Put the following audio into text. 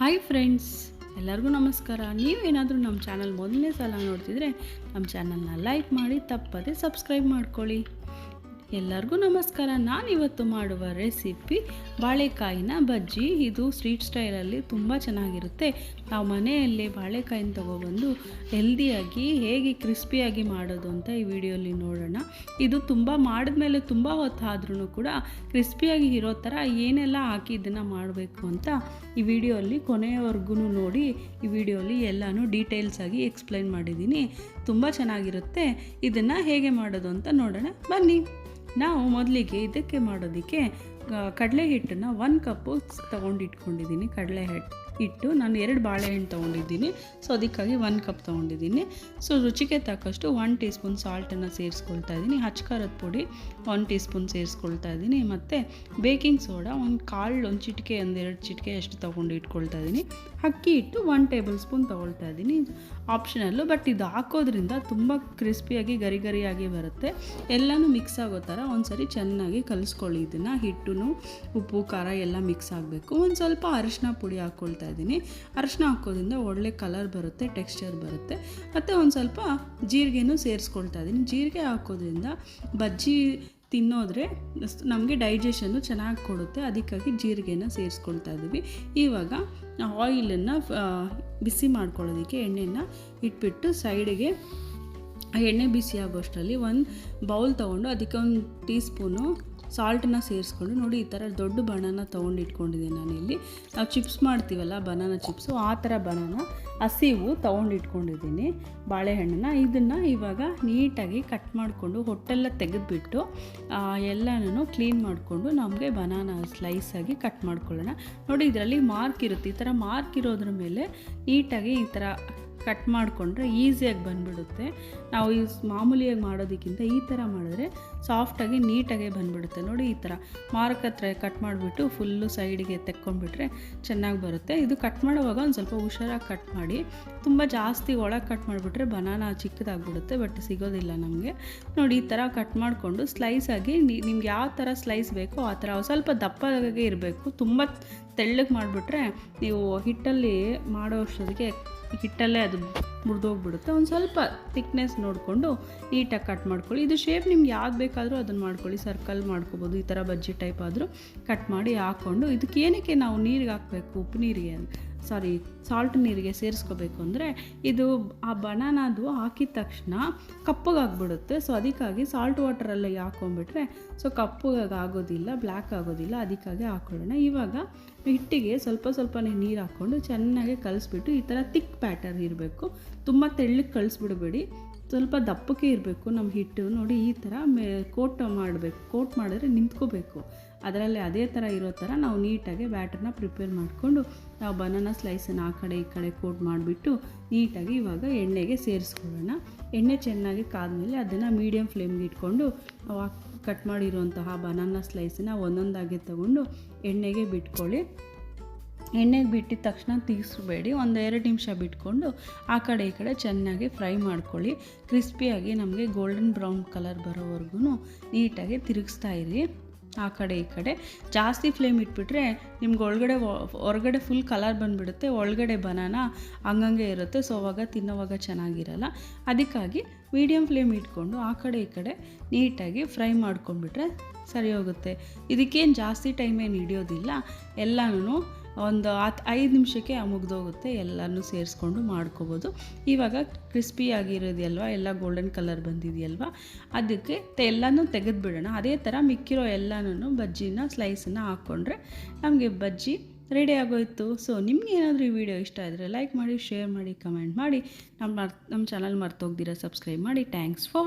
Hi friends, ಎಲ್ಲರಿಗೂ ನಮಸ್ಕಾರ. ನೀವೇನಾದರೂ ನಮ್ಮ ಚಾನಲ್ ಮೊದಲನೇ ಸಲ ನೋಡ್ತಿದ್ರೆ ನಮ್ಮ ಚಾನಲ್ನ ಲೈಕ್ ಮಾಡಿ, ತಪ್ಪದೆ ಸಬ್ಸ್ಕ್ರೈಬ್ ಮಾಡ್ಕೊಳ್ಳಿ. ಎಲ್ಲರಿಗೂ ನಮಸ್ಕಾರ. ನಾನಿವತ್ತು ಮಾಡುವ ರೆಸಿಪಿ ಬಾಳೆಕಾಯಿನ ಬಜ್ಜಿ. ಇದು ಸ್ಟ್ರೀಟ್ ಸ್ಟೈಲಲ್ಲಿ ತುಂಬ ಚೆನ್ನಾಗಿರುತ್ತೆ. ನಾವು ಮನೆಯಲ್ಲೇ ಬಾಳೆಕಾಯಿನ ತೊಗೊಬಂದು ಹೆಲ್ದಿಯಾಗಿ ಹೇಗೆ ಕ್ರಿಸ್ಪಿಯಾಗಿ ಮಾಡೋದು ಅಂತ ಈ ವಿಡಿಯೋಲಿ ನೋಡೋಣ. ಇದು ತುಂಬ ಮಾಡಿದ್ಮೇಲೆ ತುಂಬ ಹೊತ್ತಾದ್ರೂ ಕೂಡ ಕ್ರಿಸ್ಪಿಯಾಗಿ ಇರೋ ಥರ ಏನೆಲ್ಲ ಹಾಕಿ ಇದನ್ನು ಮಾಡಬೇಕು ಅಂತ ಈ ವಿಡಿಯೋಲಿ ಕೊನೆಯವರೆಗೂ ನೋಡಿ. ಈ ವಿಡಿಯೋಲಿ ಎಲ್ಲನೂ ಡೀಟೇಲ್ಸಾಗಿ ಎಕ್ಸ್ಪ್ಲೈನ್ ಮಾಡಿದ್ದೀನಿ. ತುಂಬ ಚೆನ್ನಾಗಿರುತ್ತೆ. ಇದನ್ನು ಹೇಗೆ ಮಾಡೋದು ಅಂತ ನೋಡೋಣ ಬನ್ನಿ. ನಾವು ಮೊದಲಿಗೆ ಇದಕ್ಕೆ ಮಾಡೋದಕ್ಕೆ ಕಡಲೆ ಹಿಟ್ಟನ್ನು 1 ಕಪ್ಪು ತೊಗೊಂಡಿಟ್ಕೊಂಡಿದ್ದೀನಿ. ಕಡಲೆ ಹಿಟ್ಟು ನಾನು 2 ಬಾಳೆಹಣ್ಣು ತೊಗೊಂಡಿದ್ದೀನಿ. ಸೊ ಅದಕ್ಕಾಗಿ 1 ಕಪ್ ತೊಗೊಂಡಿದ್ದೀನಿ. ಸೊ ರುಚಿಗೆ ತಕ್ಕಷ್ಟು 1 ಟೀ ಸ್ಪೂನ್ ಸಾಲ್ಟನ್ನು ಸೇರಿಸ್ಕೊಳ್ತಾ ಇದ್ದೀನಿ. ಹಚ್ಕಾರದ ಪುಡಿ 1 ಟೀ ಸ್ಪೂನ್ ಸೇರಿಸ್ಕೊಳ್ತಾ ಇದ್ದೀನಿ. ಮತ್ತು ಬೇಕಿಂಗ್ ಸೋಡಾ ಒಂದು ಚಿಟಿಕೆ 1-2 ಚಿಟಿಕೆ ಅಷ್ಟು ತೊಗೊಂಡು ಇಟ್ಕೊಳ್ತಾ ಇದ್ದೀನಿ. ಅಕ್ಕಿ ಹಿಟ್ಟು 1 ಟೇಬಲ್ ಸ್ಪೂನ್ ತೊಗೊಳ್ತಾ ಇದ್ದೀನಿ. ಆಪ್ಷನಲ್ಲು, ಬಟ್ ಇದು ಹಾಕೋದ್ರಿಂದ ತುಂಬ ಕ್ರಿಸ್ಪಿಯಾಗಿ ಗರಿ ಗರಿಯಾಗಿ ಬರುತ್ತೆ. ಎಲ್ಲನೂ ಮಿಕ್ಸ್ ಆಗೋ ಥರ ಒಂದ್ಸರಿ ಚೆನ್ನಾಗಿ ಕಲಿಸ್ಕೊಳ್ಳಿ. ಇದನ್ನು ಹಿಟ್ಟು, ಉಪ್ಪು, ಖಾರ ಎಲ್ಲ ಮಿಕ್ಸ್ ಆಗಬೇಕು. ಒಂದು ಸ್ವಲ್ಪ ಅರಿಶಿನ ಪುಡಿ ಹಾಕ್ಕೊಳ್ತಾ ಇದ್ದೀನಿ. ಅರಿಶಿನ ಹಾಕೋದ್ರಿಂದ ಒಳ್ಳೆ ಕಲರ್ ಬರುತ್ತೆ, ಟೆಕ್ಸ್ಚರ್ ಬರುತ್ತೆ. ಮತ್ತು ಒಂದು ಸ್ವಲ್ಪ ಜೀರಿಗೆನೂ ಸೇರಿಸ್ಕೊಳ್ತಾ ಇದ್ದೀನಿ. ಜೀರಿಗೆ ಹಾಕೋದ್ರಿಂದ ಬಜ್ಜಿ ತಿನ್ನೋದ್ರೆ ನಮಗೆ ಡೈಜೆಷನ್ನು ಚೆನ್ನಾಗಿ ಕೊಡುತ್ತೆ. ಅದಕ್ಕಾಗಿ ಜೀರಿಗೆನ ಸೇರಿಸ್ಕೊಳ್ತಾ ಇದ್ದೀವಿ. ಇವಾಗ ಆಯಿಲನ್ನು ಬಿಸಿ ಮಾಡ್ಕೊಳ್ಳೋದಕ್ಕೆ ಎಣ್ಣೆನ ಇಟ್ಬಿಟ್ಟು ಸೈಡಿಗೆ ಎಣ್ಣೆ ಬಿಸಿ ಆಗೋಷ್ಟರಲ್ಲಿ 1 ಬೌಲ್ ತೊಗೊಂಡು ಅದಕ್ಕೆ 1 ಟೀ ಸ್ಪೂನು ಸಾಲ್ಟನ್ನ ಸೇರಿಸ್ಕೊಂಡು ನೋಡಿ, ಈ ಥರ ದೊಡ್ಡ ಬನಾನ ತೊಗೊಂಡು ಇಟ್ಕೊಂಡಿದ್ದೀನಿ ನಾನಿಲ್ಲಿ. ನಾವು ಚಿಪ್ಸ್ ಮಾಡ್ತೀವಲ್ಲ, ಬನಾನ ಚಿಪ್ಸು, ಆ ಥರ ಬನಾನ ಹಸಿವು ತೊಗೊಂಡು ಇಟ್ಕೊಂಡಿದ್ದೀನಿ. ಬಾಳೆಹಣ್ಣನ್ನು ಇದನ್ನು ಇವಾಗ ನೀಟಾಗಿ ಕಟ್ ಮಾಡಿಕೊಂಡು ಹೊಟ್ಟೆಲ್ಲ ತೆಗೆದುಬಿಟ್ಟು ಎಲ್ಲನೂ ಕ್ಲೀನ್ ಮಾಡಿಕೊಂಡು ನಮಗೆ ಬನಾನ ಸ್ಲೈಸಾಗಿ ಕಟ್ ಮಾಡ್ಕೊಳ್ಳೋಣ. ನೋಡಿ, ಇದರಲ್ಲಿ ಮಾರ್ಕ್ ಇರುತ್ತೆ. ಈ ಥರ ಮಾರ್ಕ್ ಇರೋದ್ರ ಮೇಲೆ ನೀಟಾಗಿ ಈ ಥರ ಕಟ್ ಮಾಡಿಕೊಂಡ್ರೆ ಈಸಿಯಾಗಿ ಬಂದುಬಿಡುತ್ತೆ. ನಾವು ಈ ಮಾಮೂಲಿಯಾಗಿ ಮಾಡೋದಕ್ಕಿಂತ ಈ ಥರ ಮಾಡಿದ್ರೆ ಸಾಫ್ಟಾಗಿ ನೀಟಾಗಿ ಬಂದುಬಿಡುತ್ತೆ. ನೋಡಿ, ಈ ಥರ ಮಾರ್ಕ್ ಹತ್ರ ಕಟ್ ಮಾಡಿಬಿಟ್ಟು ಫುಲ್ಲು ಸೈಡಿಗೆ ತೆಕ್ಕೊಂಡ್ಬಿಟ್ರೆ ಚೆನ್ನಾಗಿ ಬರುತ್ತೆ. ಇದು ಕಟ್ ಮಾಡುವಾಗ ಒಂದು ಸ್ವಲ್ಪ ಹುಷಾರಾಗಿ ಕಟ್ ಮಾಡಿ. ತುಂಬ ಜಾಸ್ತಿ ಒಳಗೆ ಕಟ್ ಮಾಡಿಬಿಟ್ರೆ ಬನಾನ ಚಿಕ್ಕದಾಗ್ಬಿಡುತ್ತೆ, ಬಟ್ ಸಿಗೋದಿಲ್ಲ ನಮಗೆ. ನೋಡಿ, ಈ ಥರ ಕಟ್ ಮಾಡಿಕೊಂಡು ಸ್ಲೈಸಾಗಿ ನಿಮ್ಗೆ ಯಾವ ಥರ ಸ್ಲೈಸ್ ಬೇಕೋ ಆ ಥರ ಸ್ವಲ್ಪ ದಪ್ಪದಾಗೆ ಇರಬೇಕು. ತುಂಬ ತೆಳ್ಳಗೆ ಮಾಡಿಬಿಟ್ರೆ ನೀವು ಹಿಟ್ಟಲ್ಲಿ ಮಾಡೋ ಅಷ್ಟೊತ್ತಿಗೆ ಹಿಟ್ಟಲ್ಲೇ ಅದು ಮುರಿದೋಗ್ಬಿಡುತ್ತೆ. ಒಂದು ಸ್ವಲ್ಪ ಥಿಕ್ನೆಸ್ ನೋಡಿಕೊಂಡು ನೀಟಾಗಿ ಕಟ್ ಮಾಡ್ಕೊಳ್ಳಿ. ಇದು ಶೇಪ್ ನಿಮ್ಗೆ ಯಾವ್ದು ಬೇಕಾದರೂ ಅದನ್ನು ಮಾಡ್ಕೊಳ್ಳಿ. ಸರ್ಕಲ್ ಮಾಡ್ಕೊಬೋದು, ಈ ಥರ ಬಜ್ಜಿ ಟೈಪ್ ಆದರೂ ಕಟ್ ಮಾಡಿ ಹಾಕ್ಕೊಂಡು ಇದಕ್ಕೆ ಏನಕ್ಕೆ ನಾವು ನೀರಿಗೆ ಹಾಕಬೇಕು, ಉಪ್ಪು ನೀರಿಗೆ ಸಾಲ್ಟ್ ನೀರಿಗೆ ಸೇರಿಸ್ಕೋಬೇಕು ಅಂದರೆ ಇದು ಆ ಬನಾನದು ಹಾಕಿದ ತಕ್ಷಣ ಕಪ್ಪಗಾಗ್ಬಿಡುತ್ತೆ. ಸೊ ಅದಕ್ಕಾಗಿ ಸಾಲ್ಟ್ ವಾಟರಲ್ಲಿ ಹಾಕ್ಕೊಂಡ್ಬಿಟ್ರೆ ಸೊ ಕಪ್ಪಗಾಗಿ ಆಗೋದಿಲ್ಲ, ಬ್ಲ್ಯಾಕ್ ಆಗೋದಿಲ್ಲ. ಅದಕ್ಕಾಗಿ ಹಾಕ್ಕೊಳ್ಳೋಣ. ಇವಾಗ ಹಿಟ್ಟಿಗೆ ಸ್ವಲ್ಪನೇ ನೀರು ಹಾಕ್ಕೊಂಡು ಚೆನ್ನಾಗಿ ಕಲಿಸ್ಬಿಟ್ಟು ಈ ಥರ ತಿಕ್ ಬ್ಯಾಟರ್ ಇರಬೇಕು. ತುಂಬ ತೆಳ್ಳಗೆ ಕಳಿಸ್ಬಿಡಬೇಡಿ, ಸ್ವಲ್ಪ ದಪ್ಪಕ್ಕೆ ಇರಬೇಕು ನಮ್ಮ ಹಿಟ್ಟು. ನೋಡಿ, ಈ ಥರ ಕೋಟ್ ಮಾಡಬೇಕು. ಕೋಟ್ ಮಾಡಿದ್ರೆ ನಿಂತ್ಕೋಬೇಕು. ಅದರಲ್ಲಿ ಅದೇ ಥರ ಇರೋ ಥರ ನಾವು ನೀಟಾಗಿ ಬ್ಯಾಟರ್ನ ಪ್ರಿಪೇರ್ ಮಾಡಿಕೊಂಡು ನಾವು ಬನಾನಾ ಸ್ಲೈಸನ್ನು ಆ ಕಡೆ ಈ ಕಡೆ ಕೋಟ್ ಮಾಡಿಬಿಟ್ಟು ನೀಟಾಗಿ ಇವಾಗ ಎಣ್ಣೆಗೆ ಸೇರಿಸ್ಕೊಳ್ಳೋಣ. ಎಣ್ಣೆ ಚೆನ್ನಾಗಿ ಕಾದ್ಮೇಲೆ ಅದನ್ನು ಮೀಡಿಯಮ್ ಫ್ಲೇಮ್ಗೆ ಇಟ್ಕೊಂಡು ಕಟ್ ಮಾಡಿರುವಂತಹ ಬನಾನಾ ಸ್ಲೈಸನ್ನು ಒಂದೊಂದಾಗಿ ತೊಗೊಂಡು ಎಣ್ಣೆಗೆ ಬಿಟ್ಕೊಳ್ಳಿ. ಎಣ್ಣೆಗೆ ಬಿಟ್ಟಿದ ತಕ್ಷಣ ತೀರಿಸಬೇಡಿ. 1-2 ನಿಮಿಷ ಬಿಟ್ಕೊಂಡು ಆ ಕಡೆ ಈ ಕಡೆ ಚೆನ್ನಾಗಿ ಫ್ರೈ ಮಾಡ್ಕೊಳ್ಳಿ. ಕ್ರಿಸ್ಪಿಯಾಗಿ ನಮಗೆ ಗೋಲ್ಡನ್ ಬ್ರೌನ್ ಕಲರ್ ಬರೋವರೆಗೂ ನೀಟಾಗಿ ತಿರುಗಿಸ್ತಾ ಇರಿ ಆ ಕಡೆ ಈ ಕಡೆ. ಜಾಸ್ತಿ ಫ್ಲೇಮ್ ಇಟ್ಬಿಟ್ರೆ ನಿಮ್ಗೆ ಹೊರಗಡೆ ಫುಲ್ ಕಲರ್ ಬಂದುಬಿಡುತ್ತೆ, ಒಳಗಡೆ ಬನಾನ ಹಂಗಂಗೆ ಇರುತ್ತೆ. ಸೊ ಅವಾಗ ತಿನ್ನೋವಾಗ ಚೆನ್ನಾಗಿರಲ್ಲ. ಅದಕ್ಕಾಗಿ ಮೀಡಿಯಮ್ ಫ್ಲೇಮ್ ಇಟ್ಕೊಂಡು ಆ ಕಡೆ ಈ ಕಡೆ ನೀಟಾಗಿ ಫ್ರೈ ಮಾಡ್ಕೊಂಡ್ಬಿಟ್ರೆ ಸರಿ ಹೋಗುತ್ತೆ. ಇದಕ್ಕೇನು ಜಾಸ್ತಿ ಟೈಮೇನು ಹಿಡಿಯೋದಿಲ್ಲ. ಎಲ್ಲನೂ ಒಂದು 5 ನಿಮಿಷಕ್ಕೆ ಮುಗ್ದೋಗುತ್ತೆ. ಎಲ್ಲನೂ ಸೇರಿಸ್ಕೊಂಡು ಮಾಡ್ಕೋಬೋದು. ಇವಾಗ ಕ್ರಿಸ್ಪಿಯಾಗಿರೋದಲ್ವ, ಎಲ್ಲ ಗೋಲ್ಡನ್ ಕಲರ್ ಬಂದಿದೆಯಲ್ವ, ಅದಕ್ಕೆ ಎಲ್ಲನೂ ತೆಗೆದುಬಿಡೋಣ. ಅದೇ ಥರ ಮಿಕ್ಕಿರೋ ಎಲ್ಲನೂ ಬಜ್ಜಿನ ಸ್ಲೈಸನ್ನು ಹಾಕ್ಕೊಂಡ್ರೆ ನಮಗೆ ಬಜ್ಜಿ ರೆಡಿ ಆಗೋಯಿತು. ಸೊ ನಿಮ್ಗೆ ಏನಾದರೂ ಈ ವಿಡಿಯೋ ಇಷ್ಟ ಆದರೆ ಲೈಕ್ ಮಾಡಿ, ಶೇರ್ ಮಾಡಿ, ಕಮೆಂಟ್ ಮಾಡಿ. ನಮ್ಮ ಚಾನಲ್ ಮರ್ತೋಗ್ದಿರ ಸಬ್ಸ್ಕ್ರೈಬ್ ಮಾಡಿ. Thanks for